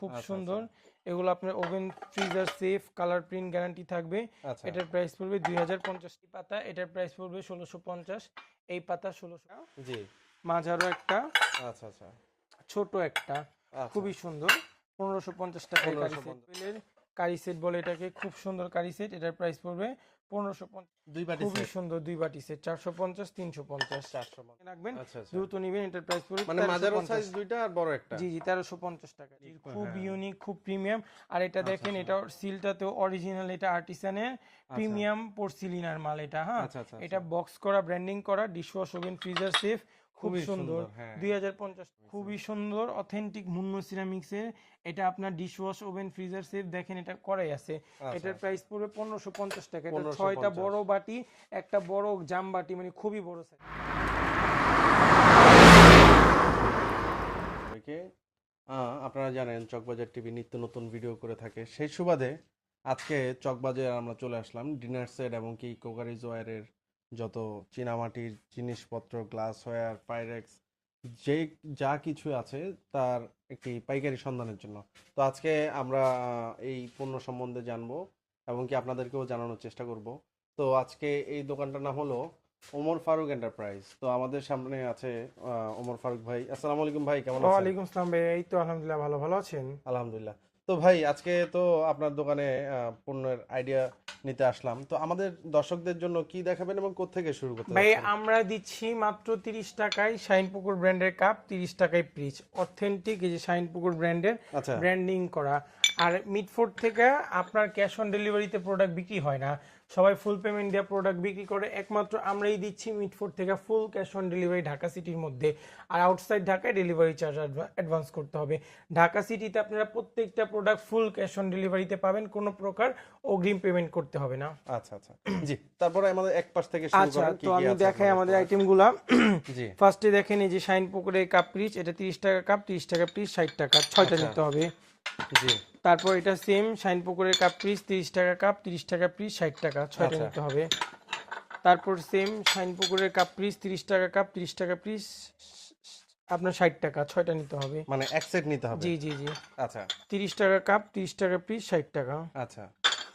খুব সুন্দর। এগুলো আপনার oven freezer safe, colour print guarantee থাকবে। এটার প্রাইস পড়বে 2050 পাতা, এটার প্রাইস পড়বে 1650। এই পাতা 1600। জি, মাঝারও একটা, আচ্ছা আচ্ছা, ছোট একটা, খুবই সুন্দর, 1550 টাকায় কারি সেট। কারি সেট বলে এটাকে, খুব সুন্দর কারি সেট। এটার প্রাইস পড়বে 1550। দুই বাটি খুবই সেট, সুন্দর দুই বাটি সেট, 450 350 450 রাখবেন। আচ্ছা আচ্ছা, দ্রুত নিবেন। এটার প্রাইস পড়বে মানে মাঝারো সাইজ দুইটা আর বড় একটা। জি জি 1350 টাকা। খুব ইউনিক, খুব প্রিমিয়াম। আর এটা দেখেন, এটা সিলটাতেও অরিজিনাল, এটা আর্টিসানের প্রিমিয়াম পোর্সিলিনার মাল এটা। হ্যাঁ, এটা বক্স করা, ব্র্যান্ডিং করা, ডিশওয়াশ ওভেন ফ্রিজার সেফ, খুব সুন্দর। 2050, খুবই সুন্দর অথেন্টিক মুন্নো সিরামিক্সের। এটা আপনার ডিশওয়াশ ওভেন ফ্রিজার সেফ, দেখেন এটা করাই আছে। এটার প্রাইস পড়বে 1550 টাকা। এটা 6টা বড় বাটি, একটা বড় জাম বাটি, মানে খুবই বড় সাইজ। আপনারা জানেন চকবাজার টিভি নিত্য নতুন ভিডিও করে থাকে, সেই সুবাদে আজকে চকবাজার আমরা চলে আসলাম ডিনার সেট এবং কি কোকারিজ ওয়্যারের যত চীনামাটির জিনিসপত্র, গ্লাস ওয়্যার, পাইরেক্স, যে যা কিছু আছে তার একটি পাইকারি সন্ধানের জন্য। তো আজকে আমরা এই পণ্য সম্বন্ধে জানবো এবং কি আপনাদেরকেও জানানোর চেষ্টা করব। তো আজকে এই দোকানটার নাম হলো ওমর ফারুক এন্টারপ্রাইজ। তো আমাদের সামনে আছে ওমর ফারুক ভাই। আসসালামু আলাইকুম ভাই, কেমন আছেন? ওয়ালাইকুম আসসালাম ভাই, এই তো আলহামদুলিল্লাহ ভালো। ভালো আছেন? আলহামদুলিল্লাহ। তো ভাই আজকে তো আপনার দোকানে পণ্যের আইডিয়া নিতে আসলাম। তো আমাদের দর্শকদের জন্য কি দেখাবেন এবং কোত্থেকে শুরু করতে ভাই যাচ্ছেন? আমরা দিচ্ছি মাত্র 30 টাকায় শাইনপুকুর ব্র্যান্ডের কাপ, 30 টাকায় পিচ, অথেন্টিক, এই যে শাইনপুকুর ব্র্যান্ডের আচ্ছা, ব্র্যান্ডিং করা। আর মিডফোর্ড থেকে আপনার ক্যাশ অন ডেলিভারিতে প্রোডাক্ট বিক্রি হয় না, সবাই ফুল পেমেন্ট দিয়ে প্রোডাক্ট বিক্রি করে। একমাত্র আমরাই দিচ্ছি মিডফোর্ড থেকে full cash on delivery Dhaka সিটির মধ্যে। আর আউটসাইড ঢাকায় ডেলিভারি চার্জ অ্যাডভান্স করতে হবে। ঢাকা সিটিতে আপনারা প্রত্যেকটা প্রোডাক্ট ফুল ক্যাশ অন ডেলিভারিতে পাবেন, কোনো প্রকার অগ্রিম পেমেন্ট করতে হবে না। আচ্ছা আচ্ছা, জি। তারপরে আমাদের এক পাশ থেকে শুরু আচ্ছা, করেন, কি তো কি আমি আছে দেখাই আপনাদের আমাদের store? আইটেমগুলা। জি, ফার্স্টে দেখেন, এই যে শাইন পুকুরের কাপ পিচ, এটা 30 টাকা কাপ, 30 টাকা পিস, 60 টাকা, 6টা নিতে হবে। জি, তারপর এটা সেম শাইন পুকুরের কাপ পিস, 30 টাকা কাপ, 30 টাকা পিস, 60 টাকা, 6টা নিতে হবে। তারপর সেম শাইন পুকুরের কাপ পিস, 30 টাকা কাপ, 30 টাকা পিস, আপনার 60 টাকা, 6টা নিতে হবে। মানে এক সেট নিতে হবে। জি জি জি, আচ্ছা 30 টাকা কাপ, 30 টাকা পিস, 60 টাকা। আচ্ছা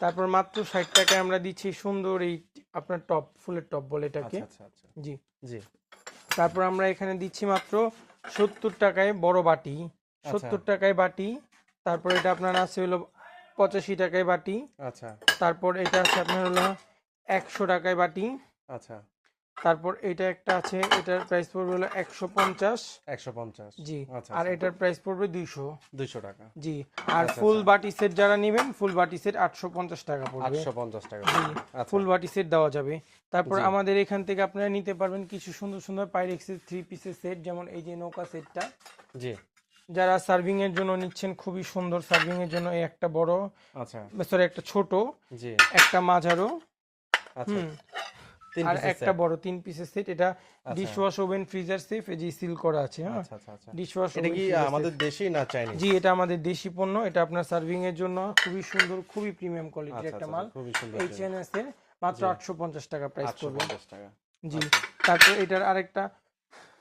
তারপর মাত্র 60 টাকায় আমরা দিচ্ছি সুন্দর এই আপনার টপ, ফুলের টপ বলে এটাকে। আচ্ছা আচ্ছা, জি। জি, তারপর আমরা এখানে দিচ্ছি মাত্র 70 টাকায় বড় বাটি, 70 টাকায় বাটি। তারপর এটা আপনার আছে হলো 85 টাকায় বাটি। আচ্ছা তারপর এটা আছে আপনার হলো 100 টাকায় বাটি। আচ্ছা, তারপর এটা একটা আছে, এটার প্রাইস পড়বে হলো 150। 150, জি। আচ্ছা আর এটার প্রাইস পড়বে 200। 200 টাকা, জি। আর ফুল বাটি সেট যারা নেবেন, ফুল বাটি সেট 850 টাকা পড়বে। 850 টাকা, জি, আচ্ছা ফুল বাটি সেট দেওয়া যাবে। তারপর আমাদের এখান থেকে আপনারা নিতে পারবেন কিছু সুন্দর সুন্দর পাইরেক্সের 3 পিসের সেট, যেমন এই যে নৌকা সেটটা। জি, যারা সার্ভিং এর জন্য নিচ্ছেন, খুবই সুন্দর সার্ভিং এর জন্য, এই একটা বড়, আচ্ছা সরি একটা ছোট, জি, একটা মাঝারো, আচ্ছা, তিন আর পিসের একটা সেট। বড়, 3 পিসের সেট। এটা ডিশওয়াশ ওভেন ফ্রিজার সেফ, এই যে সিল করা আছে। হ্যাঁ, আচ্ছা আচ্ছা আচ্ছা, ডিশওয়াশ এটা কি আমাদের দেশি না চাইনিজ? জি, এটা আমাদের দেশি পণ্য। এটা আপনার সার্ভিং এর জন্য খুবই সুন্দর, খুবই প্রিমিয়াম কোয়ালিটির আচ্ছা একটা আচ্ছা, মাল। খুবই সুন্দর, এইচএনএস এর মাত্র 850 টাকা প্রাইস পড়বে। 850 টাকা, জি। তারপর এটার আরেকটা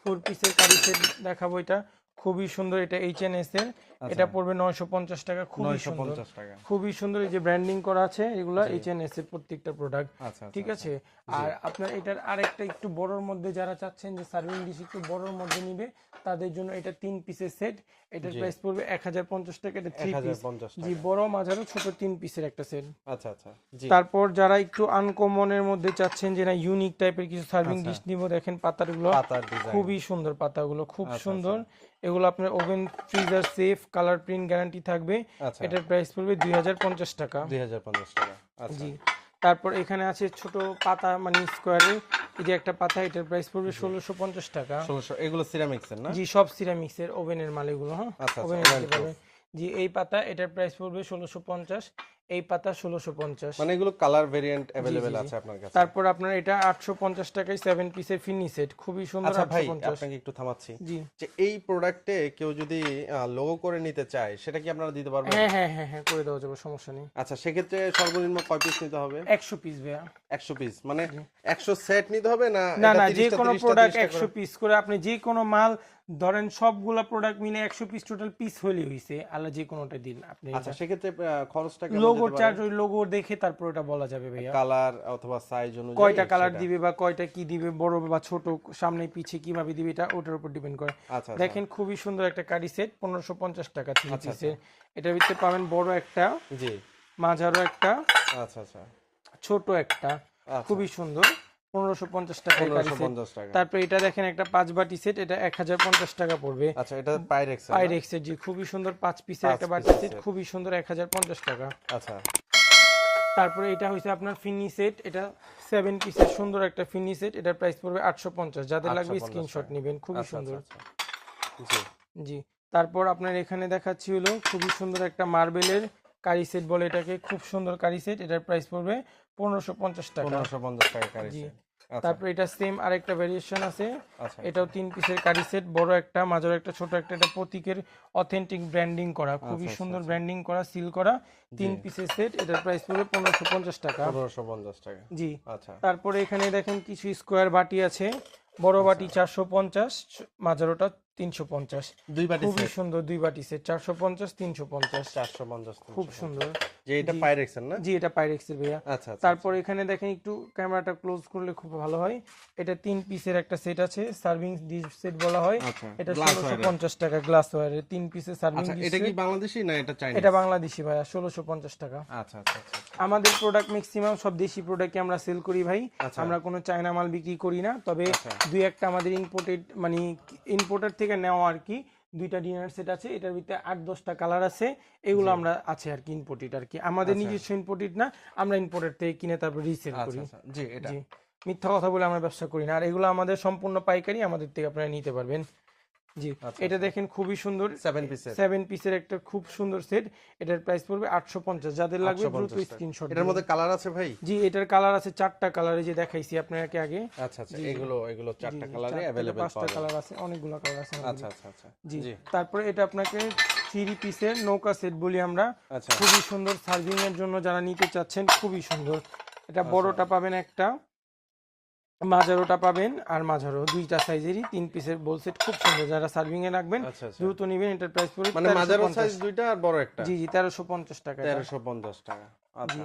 4 পিসের কারি সেট দেখাবো, এটা খুবই সুন্দর, এটা এইচএনএস এর। এটা পড়বে 950 টাকা, খুবই সুন্দর, 950 টাকা, খুবই সুন্দর। এই যে ব্র্যান্ডিং করা আছে, এগুলো এইচএনএস এর প্রত্যেকটা প্রোডাক্ট। আচ্ছা ঠিক আছে। আর আপনার এটার আরেকটা একটু বড়র মধ্যে যারা চাচ্ছেন যে সার্ভিং ডিশ একটু বড়র মধ্যে নিবে, তাদের জন্য এটা 3 পিসের সেট। এটার প্রাইস পড়বে 1050 টাকা। এটা 3 পিস। 1050 জি, টাকা, বড় মাঝারো ছোট 3 পিসের একটা সেট। আচ্ছা আচ্ছা, জি, তারপর যারা একটু আনকমনের মধ্যে চাচ্ছেন যে না ইউনিক টাইপের কিছু সার্ভিং ডিশ নিব, দেখেন পাতাগুলো পাতার ডিজাইন, খুবই সুন্দর, পাতাগুলো খুব সুন্দর। এগুলো আপনার oven freezer safe, colour print guarantee থাকবে। আচ্ছা এটার প্রাইস পড়বে 2050 টাকা। 2050 টাকা, আচ্ছা জি। তারপর এখানে আছে ছোট পাতা, মানে স্কোয়ারে, এই যে একটা পাতা, এটার প্রাইস পড়বে 1650 টাকা। 1600, এগুলো সিরামিক্সের না? জি, সব সিরামিক্সের ওভেনের মাল এগুলো। হ্যাঁ, আচ্ছা আচ্ছা, ওভেনে দিতে পারবেন। জি, এই পাতা, এটার প্রাইস পড়বে 1650। এই পাতা 1650। মানে এগুলো কালার ভেরিয়েন্ট अवेलेबल আছে আপনার কাছে। তারপর আপনার এটা 850 টাকায় 7 পিসের ফিনি সেট, খুবই সুন্দর। আচ্ছা ভাই 850। আপনাকে একটু থামাচ্ছি, জি যে এই প্রোডাক্টে কেউ যদি লোগো করে নিতে চায় সেটা কি আপনারা দিতে পারবেন? হ্যাঁ হ্যাঁ হ্যাঁ হ্যাঁ, করে দেওয়া যাবে, সমস্যা নেই। আচ্ছা সেক্ষেত্রে সর্বনিম্ন কয় পিস নিতে হবে? 100 পিস ভাইয়া। 100 পিস মানে 100 সেট নিতে হবে না? না এটা না, 30 যে টা কোনো 30 টা প্রোডাক্ট 30 টা 100 পিস করে, আপনি যে কোনো মাল ধরেন সবগুলা প্রোডাক্ট মিলে 100 পিস টোটাল পিস হলে হইছে, আল্লাহ যে কোনোটা দিন আপনি। আচ্ছা সেক্ষেত্রে খরচটা কেমন লোগোর যেতে চার্জ, পারে? ওই লোগো দেখে তারপর ওটা বলা যাবে ভাইয়া। কালার অথবা সাইজ অনুযায়ী কয়টা কালার সেটা। দিবে বা কয়টা কি দিবে, বড় বা ছোট, সামনে পিছে কিভাবে দিবে, এটা ওটার উপর ডিপেন্ড করে। আচ্ছা দেখেন খুবই সুন্দর একটা কারি সেট, 1550 টাকা 3 আচ্ছা, পিসের। এটার ভিতরে পাবেন বড় একটা, জি মাঝারো একটা, আচ্ছা আচ্ছা ছোট একটা, আচ্ছা। খুবই সুন্দর। 1550 টাকায় কারি সেট। 1550 টাকা। তারপর এটা দেখেন একটা 5 বাটি সেট, এটা 1050 টাকা পড়বে। আচ্ছা এটা পাইরেক্স না? পাইরেক্সের, জি খুবই সুন্দর 5 পিসের 5 একটা বাটি পিসের সেট, set। খুবই সুন্দর, 1050 টাকা। আচ্ছা তারপরে এটা হইছে আপনার ফিনি সেট, এটা 7 পিসের সুন্দর একটা ফিনি সেট, এটার প্রাইস পড়বে 850। যাদের লাগবে 850 স্ক্রিনশট টাকা। নেবেন, খুবই আচ্ছা সুন্দর। আচ্ছা আচ্ছা। জি জি তারপর আপনার এখানে দেখাচ্ছি হলো খুবই সুন্দর একটা মার্বেলের কারি সেট বলে এটাকে, খুব সুন্দর কারি সেট, এটার প্রাইস পড়বে 1550 টাকা। 1550 টাকা কারি জি সেট। আচ্ছা তারপর এটা সেম আরেকটা ভেরিয়েশন আছে, আচ্ছা এটাও 3 পিসের কারি সেট, বড় একটা, মাঝারো একটা, ছোট একটা। এটা প্রতীকের অথেন্টিক ব্র্যান্ডিং করা, খুবই আচ্ছা, সুন্দর আচ্ছা। ব্র্যান্ডিং করা, সিল করা, 3 পিসের সেট, এটার প্রাইস পড়বে 1550 টাকা। 1550 টাকা। জি আচ্ছা তারপরে এখানে দেখেন কিছু স্কোয়ার বাটি আছে, বড় বাটি 450, মাঝারোটা 350। দুই বাটি খুবই সেট সুন্দর, 2 বাটি সেট 450 350, 450 খুব 350। সুন্দর। যে এটা জি। পাইরেক্সের না? জি এটা পাইরেক্সের ভাইয়া। আচ্ছা আচ্ছা তারপর এখানে দেখেন একটু ক্যামেরাটা ক্লোজ করলে খুব ভালো হয়, এটা 3 পিসের একটা সেট আছে, সার্ভিং ডিশ সেট বলা হয়। আচ্ছা এটা গ্লাস 1650 টাকা, গ্লাস ওয়্যারের 3 পিসের সার্ভিং আচ্ছা ডিশ এটা কি সেট। বাংলাদেশি না এটা চাইনিজ? এটা বাংলাদেশি ভাইয়া, 1650 টাকা। আচ্ছা আচ্ছা আচ্ছা আচ্ছা। আমাদের প্রোডাক্ট ম্যাক্সিমাম সব দেশি প্রোডাক্টই আমরা সেল করি ভাই, আচ্ছা। আমরা কোনো চায়না মাল বিক্রি করি না। তবে আচ্ছা। দুই একটা আমাদের ইম্পোর্টেড, মানে ইম্পোর্টার থেকে নেওয়া আর কি, 2টা ডিনার সেট আছে, এটার ভিতরে 8-10টা কালার আছে, এগুলো আমরা আছে আর কি ইম্পোর্টেড আর কি, আমাদের আচ্ছা। নিজস্ব ইম্পোর্টেড না, আমরা ইম্পোর্টেড থেকে কিনে তারপর রিসেল আচ্ছা করি। আচ্ছা জি এটা জি মিথ্যা কথা বলে আমরা ব্যবসা করি না, আর এগুলো আমাদের সম্পূর্ণ পাইকারি, আমাদের থেকে আপনারা নিতে পারবেন। জি আচ্ছা, এটা দেখেন খুবই সুন্দর 7 পিসের 7 পিসের একটা খুব সুন্দর সেট, এটার প্রাইস পড়বে 850। যাদের লাগবে দ্রুত 850 টাকা। স্ক্রিনশট এটার মধ্যে কালার আছে ভাই? জি এটার কালার আছে 4টা কালার, এই যে দেখাইছি আপনাকে আগে। আচ্ছা আচ্ছা এগুলো 4টা কালারে 4 থেকে अवेलेबल 5টা পাওয়া যায়। কালার আছে, অনেকগুলো কালার আছে আমাদের। আচ্ছা আচ্ছা আচ্ছা জি জি তারপরে এটা আপনাকে 3 পিসের নৌকা সেট বলি আমরা, আচ্ছা খুবই সুন্দর, সার্ভিং এর জন্য যারা নিতে চাচ্ছেন, খুবই সুন্দর। এটা বড়টা পাবেন একটা, মাঝারোটা পাবেন, আর মাঝারো 2টা সাইজেরই 3 পিসের বোল সেট, খুব সুন্দর, যারা সার্ভিং এ রাখবেন আচ্ছা আচ্ছা দ্রুত নিবেন। এটার প্রাইস পড়বে মানে মাঝারো 1350 সাইজ দুইটা আর বড় একটা? জি জি 1350 টাকা এটা। 1350 টাকা আচ্ছা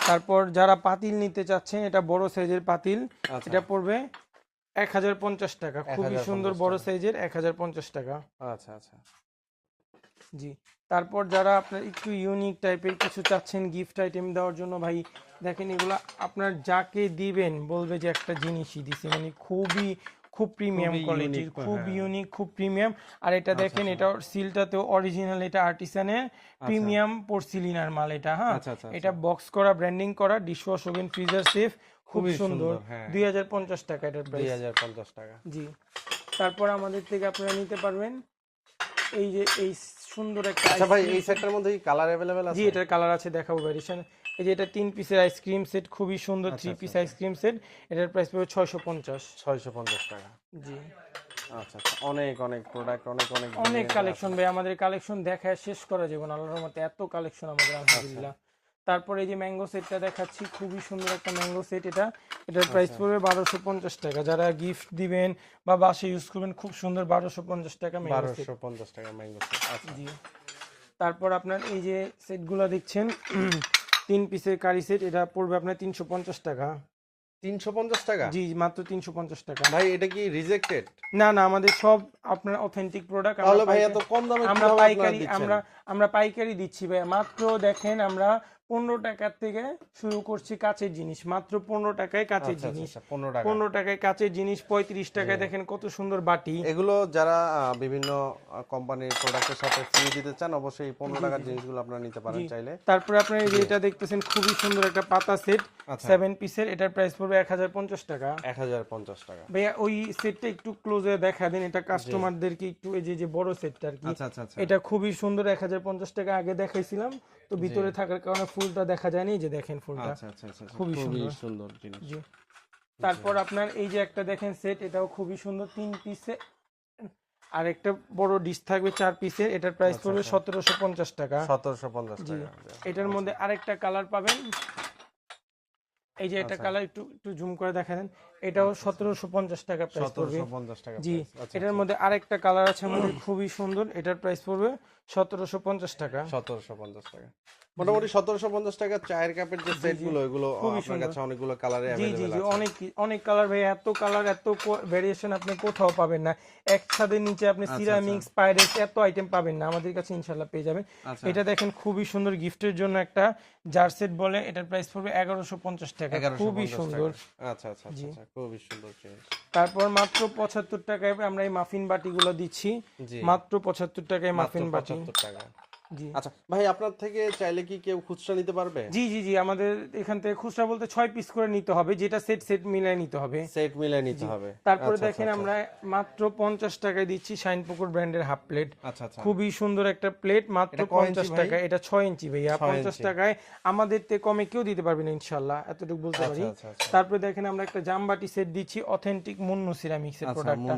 তারপর যারা পাতিল নিতে চাচ্ছেন, এটা বড় সাইজের পাতিল, আচ্ছা এটা পড়বে 1050 টাকা, খুবই 1050 সুন্দর বড় টাকা। সাইজের, 1050 টাকা। আচ্ছা আচ্ছা জি তারপর যারা আপনার একটু ইউনিক টাইপের কিছু চাচ্ছেন গিফট আইটেম দেওয়ার জন্য ভাই, দেখেন এগুলো আপনার যাকে দিবেন বলবে যে একটা জিনিসই দিছে, মানে খুব প্রিমিয়াম খুবই কোয়ালিটির, unique, খুব হ্যাঁ। ইউনিক, খুব প্রিমিয়াম। আর এটা দেখেন এটা সিলটাতেও অরিজিনাল, এটা আর্টিসানের প্রিমিয়াম পোর্সিলিনার মাল এটা, হ্যাঁ আচ্ছা আচ্ছা এটা বক্স করা, ব্র্যান্ডিং করা, ডিশওয়াশ ওভেন, ফ্রিজার সেফ, খুব খুবই সুন্দর। সুন্দর, হ্যাঁ। 2050 টাকা এটার প্রাইস। 2050 টাকা জি তারপর আমাদের থেকে আপনারা নিতে পারবেন এই যে এই সুন্দর একটা আচ্ছা ভাই ice-cream এই সেটটার মধ্যে কি কালার अवेलेबल জি আছে? এটার কালার আছে, দেখাবো ভ্যারিয়েশন। এই যে এটা 3 পিসের আইসক্রিম সেট, খুবই সুন্দর, 3 পিস আইসক্রিম সেট, এটার প্রাইস পড়বে 650। 650 টাকা জি আচ্ছা আচ্ছা অনেক অনেক প্রোডাক্ট অনেক অনেক অনেক কালেকশন ভাই, আমাদের কালেকশন দেখায় শেষ করা যাবে না আল্লাহর রহমতে, এত কালেকশন আমাদের আলহামদুলিল্লাহ। তারপরে এই যে ম্যাঙ্গো সেটটা দেখাচ্ছি, খুবই সুন্দর একটা ম্যাঙ্গো সেট, এটার প্রাইস পড়বে 1250 টাকা। যারা গিফট দিবেন বা বাসে ইউজ করবেন, খুব সুন্দর 1250 টাকা ম্যাঙ্গো সেট। 1250 টাকা ম্যাঙ্গো সেট আচ্ছা জি তারপর আপনার এই যে সেটগুলো দেখছেন 3 পিসের কারি সেট, এটা পড়বে আপনার 350 টাকা। 350 টাকা জি মাত্র 350 টাকা। ভাই এটা কি রিজেক্টেড? না না, আমাদের সব আপনার অথেন্টিক প্রোডাক্ট। তাহলে ভাই এত কম দামে আমরা কিভাবে আপনারা পাইকারি দিচ্ছেন? আমরা পাইকারি দিচ্ছি ভাই, মাত্র দেখেন আমরা 15 টাকা থেকে শুরু করছি কাচের জিনিস, মাত্র 15 টাকায় কাচের জিনিস। 15 টাকা। 15 টাকায় কাচের জিনিস, 35 টাকায় দেখেন কত সুন্দর বাটি। এগুলো যারা বিভিন্ন কোম্পানির প্রোডাক্টের সাথে ফ্রি দিতে চান অবশ্যই 15 টাকার জিনিসগুলো আপনারা নিতে পারেন চাইলে। তারপরে আপনারা এই যে এটা দেখতেছেন খুবই সুন্দর একটা পাতা সেট 7 পিসের, এটার প্রাইস পড়বে 1050 টাকা। 1050 টাকা। ভাইয়া ওই সেটটা একটু ক্লোজে দেখা দেন, এটা কাস্টমারদেরকে একটু, এই যে বড় সেটটা আর কি, এটা খুবই সুন্দর 1050 টাকা আগে দেখাইছিলাম, তো ভিতরে থাকার কারণে ফুলটা দেখা যায়নি, এই যে দেখেন ফুলটা খুবই সুন্দর জিনিস। জি। তারপর আপনার এই যে একটা দেখেন সেট, এটাও খুবই সুন্দর 3 পিসে, আর একটা বড় ডিশ থাকবে 4 পিসের, এটার প্রাইস পড়বে 1750 টাকা। 1750 টাকা। এটার মধ্যে আরেকটা কালার পাবেন, এই যে এটা কালার একটু একটু জুম করে দেখা দেন, এটাও 1750 টাকা প্রাইস পড়বে। 1750 টাকা। জি, এটার মধ্যে আরেকটা কালার আছে আমাদের খুবই সুন্দর, এটার প্রাইস পড়বে 1750 টাকা। 1750 টাকা। মোটামুটি 1750 টাকা চায়ের কাপের যে সেটগুলো, এগুলো আপনার কাছে অনেকগুলো কালারে अवेलेबल আছে। অনেক কালার ভাই, এত কালার এত ভেরিয়েশন আপনি কোথাও পাবেন না। এক ছাদের নিচে আপনি সিরামিক্স, পাইরেক্স এত আইটেম পাবেন না, আমাদের কাছে ইনশাআল্লাহ পেয়ে যাবেন। এটা দেখেন খুবই সুন্দর গিফটের জন্য একটা জার সেট বলে, এটার প্রাইস পড়বে 1150 টাকা, খুবই সুন্দর। আচ্ছা, খুবই সুন্দর জিনিস। তারপর মাত্র 75 টাকায় আমরা এই মাফিন বাটিগুলো দিচ্ছি, মাত্র 75 টাকায় মাফিন বাটি। 75 টাকা। জি। আচ্ছা ভাই, আপনার থেকে চাইলে কি কেউ খুচরা নিতে পারবে? জি জি জি, আমাদের এখান থেকে খুচরা বলতে 6 পিস করে নিতে হবে, যেটা সেট সেট মিলিয়ে নিতে হবে। সেট মিলিয়ে নিতে হবে। তারপরে দেখেন আমরা মাত্র 50 টাকায় দিচ্ছি শাইনপুকুর ব্র্যান্ডের হাফ প্লেট, খুবই সুন্দর একটা প্লেট, মাত্র 50 টাকা। এটা 6 ইঞ্চি ভাইয়া, 50 টাকায় আমাদের থেকে কমে কেউ দিতে পারবে না ইনশাআল্লাহ, এতটুকু বলতে পারি। তারপরে দেখেন আমরা একটা জামবাটি সেট দিচ্ছি, অথেন্টিক মুন্নু সিরামিক্সের প্রোডাক্টটা,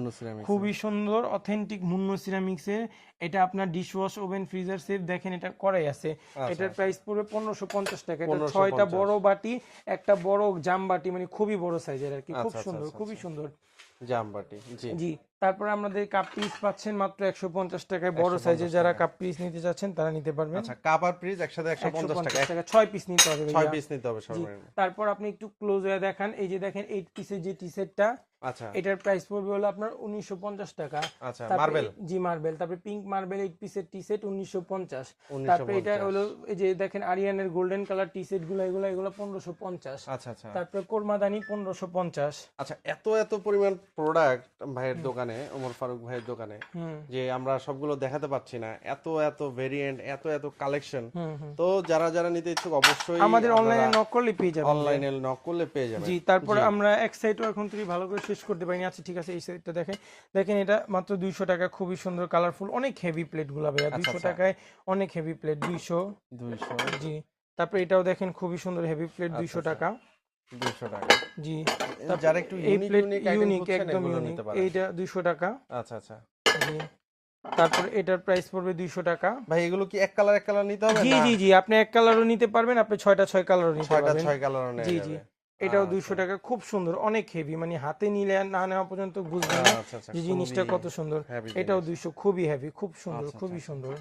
খুবই সুন্দর অথেন্টিক মুন্নু সিরামিক্সের। এটা আপনার dish wash, oven, freezer safe, দেখেন এটা করাই আছে। এটার প্রাইস পড়বে 1550 টাকা। এটা 6টা বড় বাটি, একটা বড় জাম বাটি, মানে খুবই বড় সাইজের আর কি, খুব সুন্দর, খুবই সুন্দর জাম বাটি। জি। তারপর আমাদের কাপ পিস পাচ্ছেন মাত্র 150 টাকায়, বড় সাইজের যারা কাপ পিস নিতে চাচ্ছেন তারা নিতে পারবেন। আচ্ছা, কাপ আর পিস একসাথে 150 টাকা। 6 পিস নিতে হবে ভাইয়া, 6 পিস নিতে হবে সর্বনিম্ন। তারপর আপনি একটু ক্লোজ হয়ে দেখান, এই যে দেখেন 8 পিসের যে টি সেটটা, আচ্ছা, এটার প্রাইস পড়বে হলো আপনার 1950 টাকা। আচ্ছা, মার্বেল। জি, মার্বেল। তারপরে পিঙ্ক মার্বেল 8 পিসের টি সেট 1950। তারপরে এটা হলো এই যে দেখেন আরিয়ানের গোল্ডেন কালার টি সেট গুলো, এগুলো 1550। আচ্ছা। তারপরে কোরমাদানি 1550। আচ্ছা, এত পরিমাণ প্রোডাক্ট ভাইয়ের দোকানে, ওমর ফারুক ভাইয়ের দোকানে, যে আমরা সবগুলো দেখাতে পাচ্ছি না, এত ভেরিয়েন্ট, এত কালেকশন। তো যারা নিতে ইচ্ছুক অবশ্যই আমাদের অনলাইনে নক করলে পেয়ে যাবেন, অনলাইনে নক করলে পেয়ে যাবেন। জি। তারপরে আমরা এক সাইডও এখন থেকে ভালো করে শেষ করতে পারিনি। আচ্ছা ঠিক আছে, এই সাইডটা দেখেন এটা মাত্র 200 টাকা, খুবই সুন্দর কালারফুল, অনেক হেভি প্লেট গুলা ভাইয়া, 200 টাকায় অনেক হেভি প্লেট, 200। জি। তারপরে এটাও দেখেন খুবই সুন্দর হেভি প্লেট, 200 টাকা। 200 টাকা। জি। যারা একটু ইউনিক, একদম ইউনিক, এইটা 200 টাকা। আচ্ছা। জি। তারপর এটার প্রাইস পড়বে 200 টাকা। ভাই এগুলো কি এক কালার নিতে হবে? জি, আপনি এক কালারও নিতে পারবেন, আপনি 6টা 6 কালারও নিতে পারবেন। 6 কালারও নেওয়া যাবে। জি। এটাও 200 টাকা, খুব সুন্দর, অনেক হেভি, মানে হাতে নিলে না নেওয়া পর্যন্ত বুঝবেন না যে জিনিসটা কত সুন্দর। এটাও 200, খুবই হেভি, খুব সুন্দর, খুবই সুন্দর।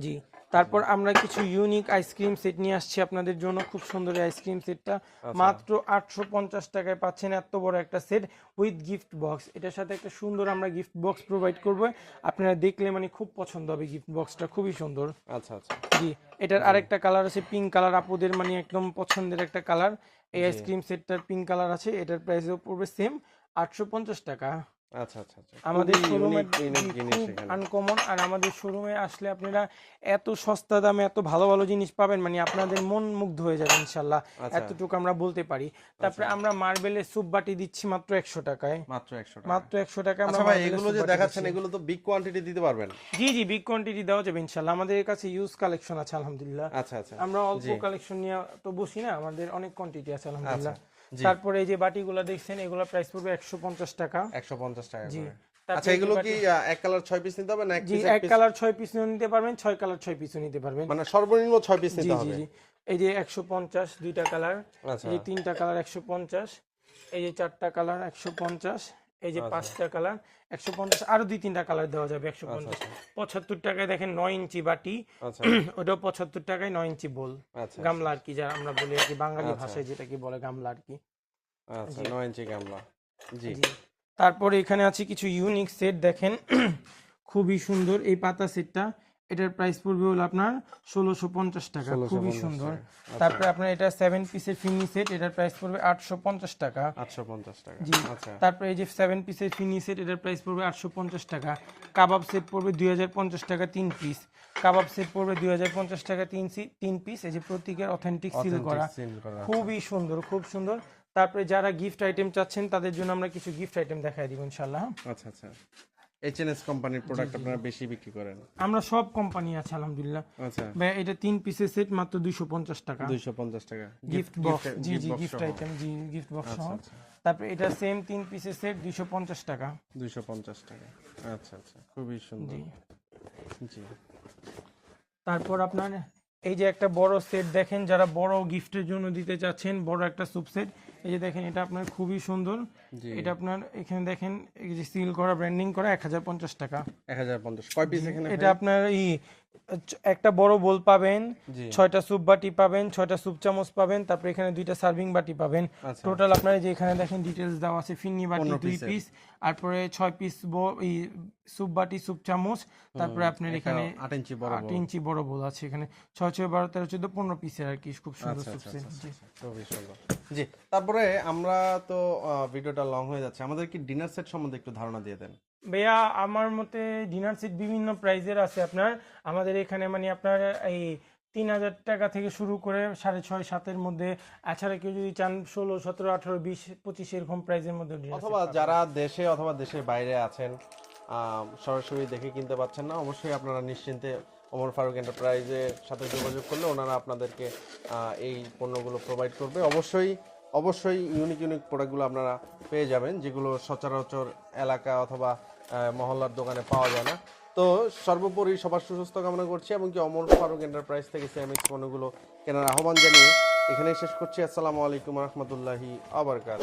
জি। তারপর আমরা কিছু ইউনিক আইসক্রিম সেট নিয়ে আসছি আপনাদের জন্য, খুব সুন্দর এই আইসক্রিম সেটটা মাত্র 850 টাকায় পাচ্ছেন, এত বড় একটা সেট উইথ গিফট বক্স। এটার সাথে একটা সুন্দর আমরা গিফট বক্স প্রোভাইড করব, আপনারা দেখলে মানে খুব পছন্দ হবে গিফট বক্সটা, খুবই সুন্দর। আচ্ছা। জি। এটার আরেকটা কালার আছে পিঙ্ক কালার, আপুদের মানে একদম পছন্দের একটা কালার। এই আইসক্রিম সেটটার পিঙ্ক কালার আছে, এটার প্রাইসও পড়বে সেম 850 টাকা। আচ্ছা। আমাদের শোরুমে আনকমন, আর আমাদের শোরুমে আসলে আপনারা এত সস্তা দামে এত ভালো ভালো জিনিস পাবেন, মানে আপনাদের মন মুগ্ধ হয়ে যাবে ইনশাআল্লাহ, এতটুকু আমরা বলতে পারি। তারপরে আমরা মার্বেলের সুপ বাটি দিচ্ছি মাত্র 100 টাকায়, মাত্র 100 টাকা। আচ্ছা ভাই, এগুলো যে দেখাচ্ছেন এগুলো তো বিগ কোয়ান্টিটি দিতে পারবেন? জি, বিগ কোয়ান্টিটি দেওয়া যাবে ইনশাআল্লাহ, আমাদের কাছে ইউজ কালেকশন আছে আলহামদুলিল্লাহ। আচ্ছা। আমরা অল্প কালেকশন নিয়ে তো বসি না, আমাদের অনেক কোয়ান্টিটি আছে আলহামদুলিল্লাহ। তারপরে এই যে বাটিগুলো দেখছেন, এগুলো প্রাইস পড়বে 150 টাকা। 150 টাকা। জি। আচ্ছা, এগুলো কি এক কালার 6 পিস নিতে হবে না এক পিস? এক কালার 6 পিস নিতে পারবেন, 6 কালার 6 পিসও নিতে পারবেন, মানে সর্বনিম্ন 6 পিস নিতে হবে। জি। এই যে 150 দুইটা কালার, এই যে 3টা কালার 150, এই যে 4টা কালার 150, এই যে 5টা কালার 150, আরো 2-3টা কালার দেওয়া যাবে 150। 75 টাকায় দেখেন 9 ইঞ্চি বাটি, ওটাও 75 টাকায় 9 ইঞ্চি বোল, গামলা আর কি, যারা আমরা বলি আর কি বাঙালি ভাষায় যেটা কি বলে গামলা আর কি। আচ্ছা, 9 ইঞ্চি গামলা। জি। তারপরে এখানে আছে কিছু ইউনিক সেট, দেখেন খুবই সুন্দর এই পাতা সেটটা, এটার প্রাইস পড়বে হলো আপনার 1650 টাকা, খুবই 1650 সুন্দর। টাকা। তারপরে আপনার এটা 7 পিসের ফিনি সেট, এটার প্রাইস পড়বে 850 টাকা। 850 টাকা। জি। আচ্ছা তারপরে এই যে 7 পিসের ফিনি সেট, এটার প্রাইস পড়বে 850 টাকা। কাবাব সেট পড়বে 2050 টাকা 3 পিস। কাবাব সেট পড়বে 2050 টাকা 3 পিস। এই যে প্রতীকের অথেন্টিক সিল করা, সিল করা। খুবই সুন্দর, খুব সুন্দর। তারপরে যারা গিফট আইটেম চাচ্ছেন তাদের জন্য আমরা কিছু গিফট আইটেম দেখাই দিব ইনশাআল্লাহ। আচ্ছা আচ্ছা, এইচএনএস কোম্পানির প্রোডাক্ট আপনারা বেশি বিক্রি করেন? আমরা সব কোম্পানি আছে আলহামদুলিল্লাহ। আচ্ছা, ভাই এটা 3 পিসের সেট মাত্র 250 টাকা। 250 টাকা গিফট বক্স, জি জি, গিফট আইটেম, জি গিফট বক্স সহ। তারপরে এটা সেম 3 পিসের সেট 250 টাকা। 250 টাকা। আচ্ছা আচ্ছা, খুবই সুন্দর। জি। তারপর আপনার এই যে একটা বড় সেট দেখেন, যারা বড় গিফটের জন্য দিতে চাচ্ছেন, বড় একটা সুপ সেট, এই যে দেখেন এটা আপনার খুবই সুন্দর। এটা আপনার এখানে দেখেন এই যে সিল করা, ব্র্যান্ডিং করা, 1050 টাকা। 1050 কয় পিস এখানে? এটা আপনার একটা বড় বোল পাবেন, 6টা স্যুপ বাটি পাবেন, 6টা স্যুপ চামচ পাবেন, তারপর এখানে 2টা সার্ভিং বাটি পাবেন। টোটাল আপনার যে এখানে দেখেন ডিটেইলস দেওয়া আছে, ফিন্নি বাটি 2 পিস, তারপরে 6 পিস এই স্যুপ বাটি, স্যুপ চামচ, তারপরে আপনার এখানে 8 ইঞ্চি বড় 8 ইঞ্চি বড় বোল আছে এখানে, 6 6 12 13 14 15 পিসের আর কি, খুব সুন্দর স্যুপ সেট। খুবই সুন্দর। জি, তারপরে আমরা তো ভিডিওটা লং হয়ে যাচ্ছে, আমাদের কি ডিনার সেট সম্বন্ধে একটু ধারণা দিয়ে দেন। ভাইয়া আমার মতে ডিনার সেট বিভিন্ন প্রাইজের আছে আপনার আমাদের এখানে, মানে আপনার এই 3000 টাকা থেকে শুরু করে 6.5 7-এর মধ্যে। এছাড়া কেউ যদি চান 16 17 18 20 25 এরকম প্রাইজের মধ্যে dinner set অথবা পাবেন। যারা দেশে অথবা দেশের বাইরে আছেন, সরাসরি দেখে কিনতে পাচ্ছেন না, অবশ্যই আপনারা নিশ্চিন্তে ওমর ফারুক এন্টারপ্রাইজের সাথে যোগাযোগ করলে ওনারা আপনাদেরকে এই পণ্যগুলো প্রোভাইড করবে। অবশ্যই ইউনিক প্রোডাক্টগুলো আপনারা পেয়ে যাবেন, যেগুলো সচরাচর এলাকা অথবা মহল্লার দোকানে পাওয়া যায় না। তো সর্বোপরি সবার সুস্বাস্থ্য কামনা করছি, এবং কি ওমর ফারুক এন্টারপ্রাইজ থেকে সিএমএক্স পণ্যগুলো কেনার আহ্বান জানিয়ে এখানেই শেষ করছি। আসসালামু আলাইকুম রহমতুল্লাহি আবরকাত।